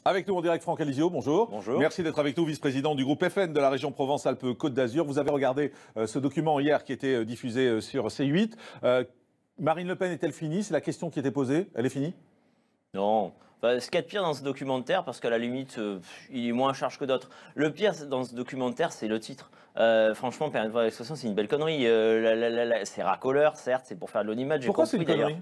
Avec nous en direct, Franck Alizio, bonjour. Bonjour. Merci d'être avec nous, vice-président du groupe FN de la région Provence-Alpes-Côte d'Azur. Vous avez regardé ce document hier qui était diffusé sur C8. Marine Le Pen est-elle finie? C'est la question qui était posée. Elle est finie? Non. Enfin, ce qu'il y a de pire dans ce documentaire, parce qu'à la limite, il est moins à charge que d'autres. Le pire dans ce documentaire, c'est le titre. Franchement, permis de voir l'expression, c'est une belle connerie. C'est racoleur, certes, c'est pour faire de l'audimat. Pourquoi c'est une connerie?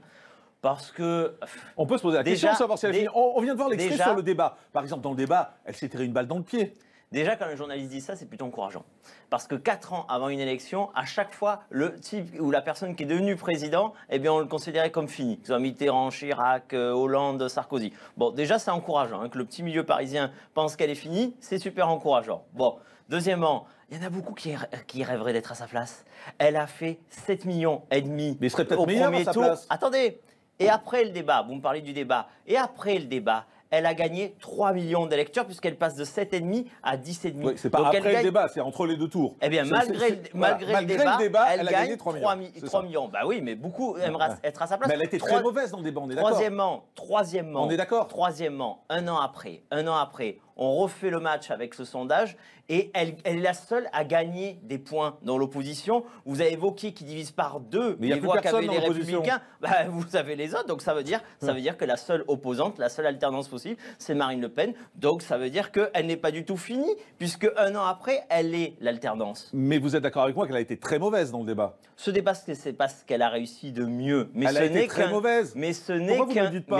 Parce que... On peut se poser la question de savoir si elle est finie. On vient de voir l'extrait sur le débat. Par exemple, dans le débat, elle s'est tirée une balle dans le pied. Déjà, quand un journaliste dit ça, c'est plutôt encourageant. Parce que 4 ans avant une élection, à chaque fois, le type ou la personne qui est devenue président, eh bien, on le considérait comme fini. Que ce soit Mitterrand, Chirac, Hollande, Sarkozy. Bon, déjà, c'est encourageant. Hein, que le petit milieu parisien pense qu'elle est finie, c'est super encourageant. Bon, deuxièmement, il y en a beaucoup qui rêveraient d'être à sa place. Elle a fait 7,5 millions. Mais il serait peut-être meilleur à sa place. Attendez. Et après le débat, vous me parlez du débat, et après le débat, elle a gagné 3 millions d'électeurs puisqu'elle passe de 7,5 à 10,5. Oui, c'est pas donc après le débat, c'est entre les deux tours. Eh bien, malgré le débat, elle gagne 3 millions. Bah oui, mais beaucoup aimeraient être à sa place. Mais elle était très mauvaise dans le débat, on est d'accord. Troisièmement, on est d'accord. Troisièmement, un an après, on refait le match avec ce sondage et elle est la seule à gagner des points dans l'opposition. Vous avez évoqué qui divise par 2 les voix qu'avaient les Républicains. Bah, vous avez les autres, donc ça veut dire que la seule opposante, la seule alternance possible, c'est Marine Le Pen. Donc ça veut dire qu'elle n'est pas du tout finie, puisque un an après, elle est l'alternance. Mais vous êtes d'accord avec moi qu'elle a été très mauvaise dans le débat? Ce débat, c'est pas ce qu'elle a réussi de mieux. Mais elle a été très mauvaise. Mais ce n'est qu'un débat.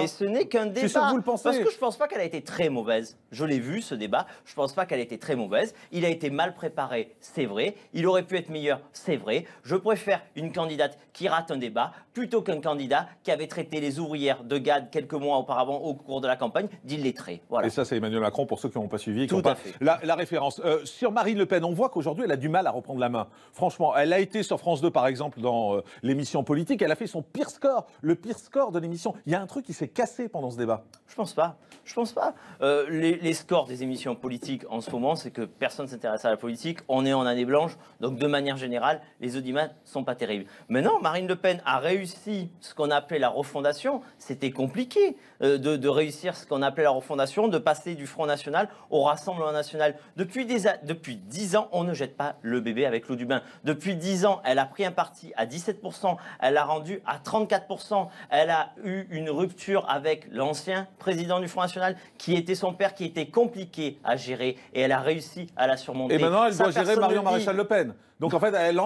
C'est sûr que vous le pensez. Parce que je pense pas qu'elle a été très mauvaise. Je l'ai vu, ce débat. Je pense pas qu'elle a été très mauvaise. Il a été mal préparé, c'est vrai. Il aurait pu être meilleur, c'est vrai. Je préfère une candidate qui rate un débat plutôt qu'un candidat qui avait traité les ouvrières de Gad quelques mois auparavant au cours de la campagne d'illettrés. Voilà. Et ça, c'est Emmanuel Macron pour ceux qui n'ont pas suivi. Tout à fait. La référence. Sur Marine Le Pen, on voit qu'aujourd'hui, elle a du mal à reprendre la main. Franchement, elle a été sur France 2, par exemple, dans l'émission politique. Elle a fait son pire score, le pire score de l'émission. Il y a un truc qui s'est cassé pendant ce débat. Je pense pas. Je pense pas. Les scores des émissions politiques en ce moment, c'est que personne ne s'intéresse à la politique. On est en année blanche. Donc, de manière générale, les audimats ne sont pas terribles. Maintenant, Marine Le Pen a réussi ce qu'on appelait la refondation. C'était compliqué de réussir ce qu'on appelait la refondation, de passer du Front National au Rassemblement National. Depuis 10 ans, on ne jette pas le bébé avec l'eau du bain. Depuis 10 ans, elle a pris un parti à 17%. Elle l'a rendu à 34%. Elle a eu une rupture avec l'ancien président du Front National, qui était son père, qui était compliqué à gérer, et elle a réussi à la surmonter. Et maintenant, elle doit gérer Marion Maréchal Le Pen. Donc en fait, elle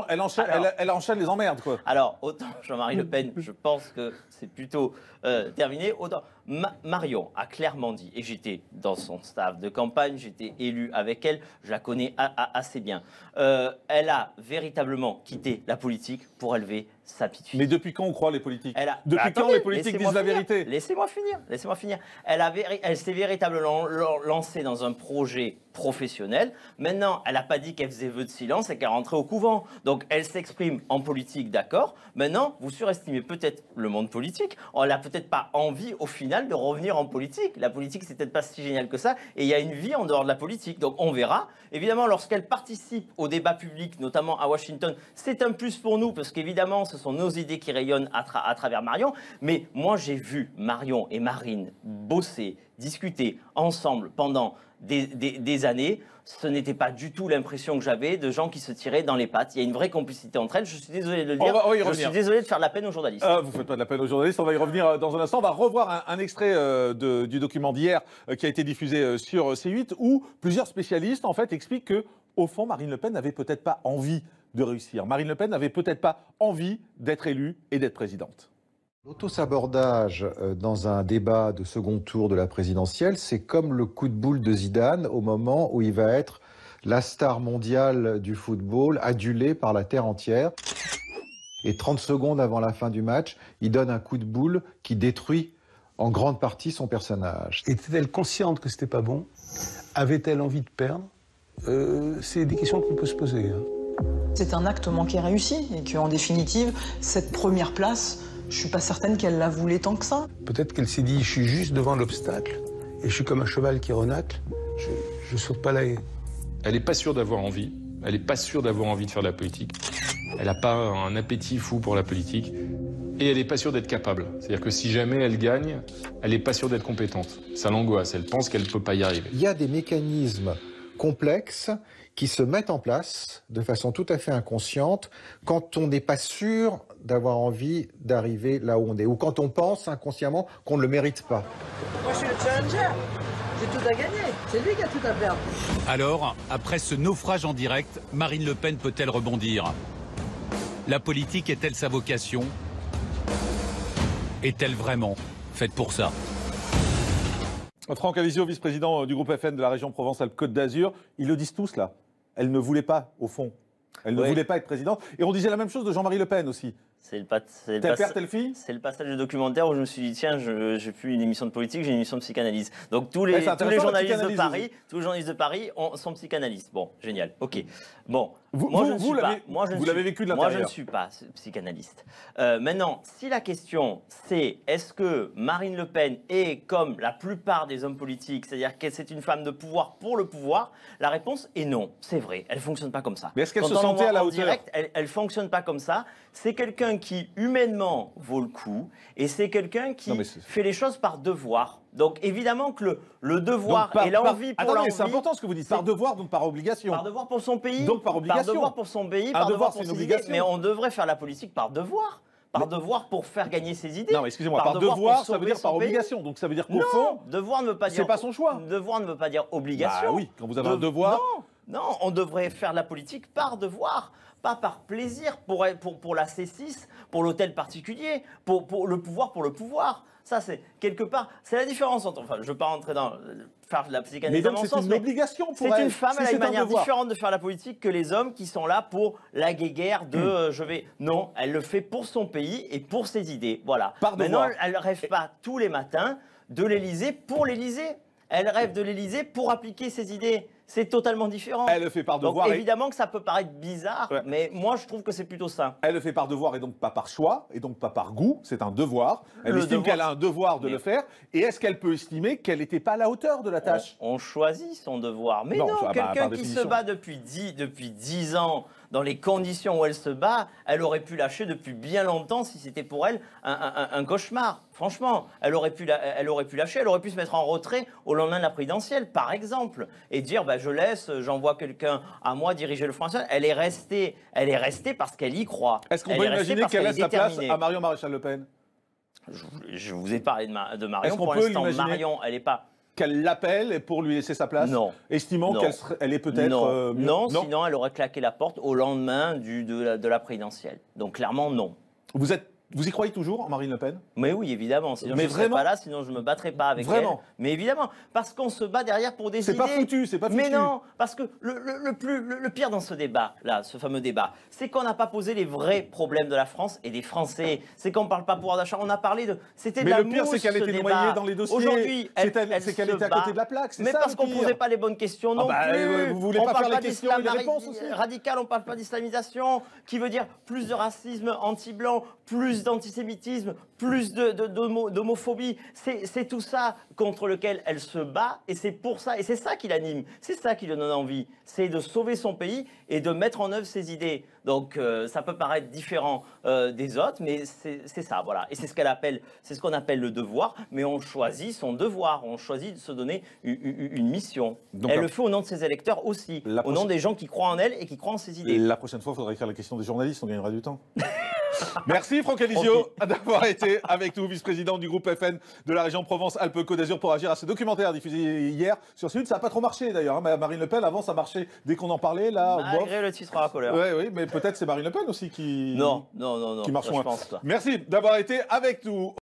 enchaîne les emmerdes, quoi. Alors, autant Jean-Marie Le Pen, je pense que c'est plutôt terminé. Autant Marion a clairement dit, et j'étais dans son staff de campagne, j'étais élu avec elle, je la connais assez bien. Elle a véritablement quitté la politique pour élever sa petite fille. Mais depuis quand on croit les politiques? Depuis quand les politiques disent la vérité? Laissez-moi finir. Elle s'est véritablement lancée dans un projet professionnel. Maintenant, elle n'a pas dit qu'elle faisait vœu de silence et qu'elle rentrait au couvent. Donc, elle s'exprime en politique, d'accord. Maintenant, vous surestimez peut-être le monde politique. Elle n'a peut-être pas envie, au final, de revenir en politique. La politique, c'est peut-être pas si génial que ça. Et il y a une vie en dehors de la politique. Donc, on verra. Évidemment, lorsqu'elle participe au débat public, notamment à Washington, c'est un plus pour nous, parce qu'évidemment, ce sont nos idées qui rayonnent à travers Marion. Mais moi, j'ai vu Marion et Marine bosser, discuter ensemble pendant des années. Ce n'était pas du tout l'impression que j'avais de gens qui se tiraient dans les pattes. Il y a une vraie complicité entre elles. Je suis désolé de le dire. Je suis désolé de faire de la peine aux journalistes. Vous ne faites pas de la peine aux journalistes. On va y revenir dans un instant. On va revoir un extrait du document d'hier qui a été diffusé sur C8 où plusieurs spécialistes en fait expliquent que, au fond, Marine Le Pen n'avait peut-être pas envie de réussir. Marine Le Pen n'avait peut-être pas envie d'être élue et d'être présidente. L'autosabordage dans un débat de second tour de la présidentielle, c'est comme le coup de boule de Zidane au moment où il va être la star mondiale du football, adulé par la terre entière. Et 30 secondes avant la fin du match, il donne un coup de boule qui détruit en grande partie son personnage. Était-elle consciente que c'était pas bon? Avait-elle envie de perdre? C'est des questions qu'on peut se poser. C'est un acte manqué réussi et qu'en définitive, cette première place, je suis pas certaine qu'elle la voulait tant que ça. Peut-être qu'elle s'est dit, je suis juste devant l'obstacle et je suis comme un cheval qui renacle, je saute pas la haie. Elle n'est pas sûre d'avoir envie, elle n'est pas sûre d'avoir envie de faire de la politique. Elle n'a pas un appétit fou pour la politique. et elle n'est pas sûre d'être capable. C'est-à-dire que si jamais elle gagne, elle n'est pas sûre d'être compétente. Ça l'angoisse, elle pense qu'elle ne peut pas y arriver. Il y a des mécanismes complexes qui se mettent en place de façon tout à fait inconsciente quand on n'est pas sûr d'avoir envie d'arriver là où on est, ou quand on pense inconsciemment qu'on ne le mérite pas. Moi, je suis le challenger. J'ai tout à gagner. C'est lui qui a tout à perdre. Alors, après ce naufrage en direct, Marine Le Pen peut-elle rebondir? La politique est-elle sa vocation? Est-elle vraiment faite pour ça? Franck Alizio, vice-président du groupe FN de la région Provence-Alpes-Côte d'Azur, ils le disent tous là. Elle ne voulait pas, au fond. Elle ne voulait pas être présidente. Et on disait la même chose de Jean-Marie Le Pen aussi. Tel père, telle fille. C'est le passage du documentaire où je me suis dit tiens, je n'ai plus une émission de politique, j'ai une émission de psychanalyse. Donc tous les journalistes de Paris sont psychanalystes. Bon, génial. Ok. Bon, Vous l'avez vécu de l'intérieur. Moi, je ne suis pas psychanalyste. Maintenant, si la question c'est est-ce que Marine Le Pen est comme la plupart des hommes politiques, c'est-à-dire que c'est une femme de pouvoir pour le pouvoir, la réponse est non. C'est vrai, elle ne fonctionne pas comme ça. Mais est-ce qu'elle se sentait à la hauteur? Direct, elle ne fonctionne pas comme ça. C'est quelqu'un qui humainement vaut le coup et c'est quelqu'un qui fait les choses par devoir. Donc évidemment que le devoir et l'envie pour l'envie... C'est important ce que vous dites, par devoir donc par obligation. Par devoir pour son pays, donc par obligation. Par devoir pour son pays, par devoir pour ses idées. Mais on devrait faire la politique par devoir. Par devoir pour faire gagner ses idées. Non, excusez-moi, par devoir, ça veut dire par obligation. Donc ça veut dire qu'au fond, devoir ne veut pas dire... C'est pas son choix. Devoir ne veut pas dire obligation. Bah oui, quand vous avez un devoir... Non, on devrait faire la politique par devoir, pas par plaisir, pour la C6, pour l'hôtel particulier, pour le pouvoir. Ça, c'est quelque part, c'est la différence entre... Enfin, je ne veux pas rentrer dans... faire de la psychanalyse à mon sens, mais c'est une obligation pour elle. C'est une femme, elle a une manière différente de faire la politique que les hommes qui sont là pour la guéguerre de je vais... Non, elle le fait pour son pays et pour ses idées. Voilà. Maintenant, elle ne rêve pas tous les matins de l'Élysée pour l'Élysée. Elle rêve de l'Élysée pour appliquer ses idées. C'est totalement différent. Elle le fait par devoir. Donc évidemment que ça peut paraître bizarre, mais moi je trouve que c'est plutôt ça. Elle le fait par devoir et donc pas par choix, et donc pas par goût, c'est un devoir. Elle estime qu'elle a un devoir de le faire. Et est-ce qu'elle peut estimer qu'elle n'était pas à la hauteur de la tâche? On choisit son devoir. Mais non, quelqu'un qui se bat depuis 10 ans dans les conditions où elle se bat, elle aurait pu lâcher depuis bien longtemps si c'était pour elle un cauchemar. Franchement, elle aurait pu lâcher, elle aurait pu se mettre en retrait au lendemain de la présidentielle, par exemple, et dire je laisse, j'envoie quelqu'un à moi diriger le Front National. Elle est restée parce qu'elle y croit. Est-ce qu'on peut imaginer qu'elle laisse la place à Marion Maréchal Le Pen? Je vous ai parlé de Marion. Est-ce qu'on peut l'imaginer Marion, elle n'est pas... Qu'elle l'appelle pour lui laisser sa place? Non. Estimant qu'elle est peut-être... Non, sinon elle aurait claqué la porte au lendemain de la présidentielle. Donc clairement, non. Vous y croyez toujours en Marine Le Pen? Mais oui, évidemment. Sinon, je ne serais pas là, sinon je ne me battrais pas avec elle. Mais évidemment, parce qu'on se bat derrière pour des idées. C'est pas foutu, c'est pas foutu. Mais non, parce que le pire dans ce débat-là, ce fameux débat, c'est qu'on n'a pas posé les vrais problèmes de la France et des Français. C'est qu'on ne parle pas pouvoir d'achat. On a parlé de... C'était de la mousse, mais le pire, c'est qu'elle était noyée dans les dossiers. Aujourd'hui, c'est qu'elle était à côté de la plaque, c'est ça. Mais parce qu'on ne posait pas les bonnes questions non plus. Vous voulez pas faire les questions et les réponses aussi? Radical, on ne parle pas d'islamisation, qui veut dire plus de racisme anti-blanc, plus d'antisémitisme, plus d'homophobie. C'est tout ça contre lequel elle se bat et c'est pour ça, et c'est ça qui l'anime, c'est ça qui lui donne envie, c'est de sauver son pays et de mettre en œuvre ses idées. Donc ça peut paraître différent des autres, mais c'est ça, voilà. Et c'est ce qu'on appelle le devoir, mais on choisit son devoir, on choisit de se donner une mission. Donc, elle le fait au nom de ses électeurs aussi, au nom des gens qui croient en elle et qui croient en ses idées. La prochaine fois, il faudrait écrire la question des journalistes, on gagnera du temps. Merci Franck Alizio d'avoir été avec nous, vice-président du groupe FN de la région Provence-Alpes-Côte d'Azur, pour agir à ce documentaire diffusé hier sur Sud. Ça n'a pas trop marché d'ailleurs. Marine Le Pen, avant, ça marchait dès qu'on en parlait. Là, malgré le titre à la colère. Oui, mais peut-être c'est Marine Le Pen aussi qui marche moins. Merci d'avoir été avec nous.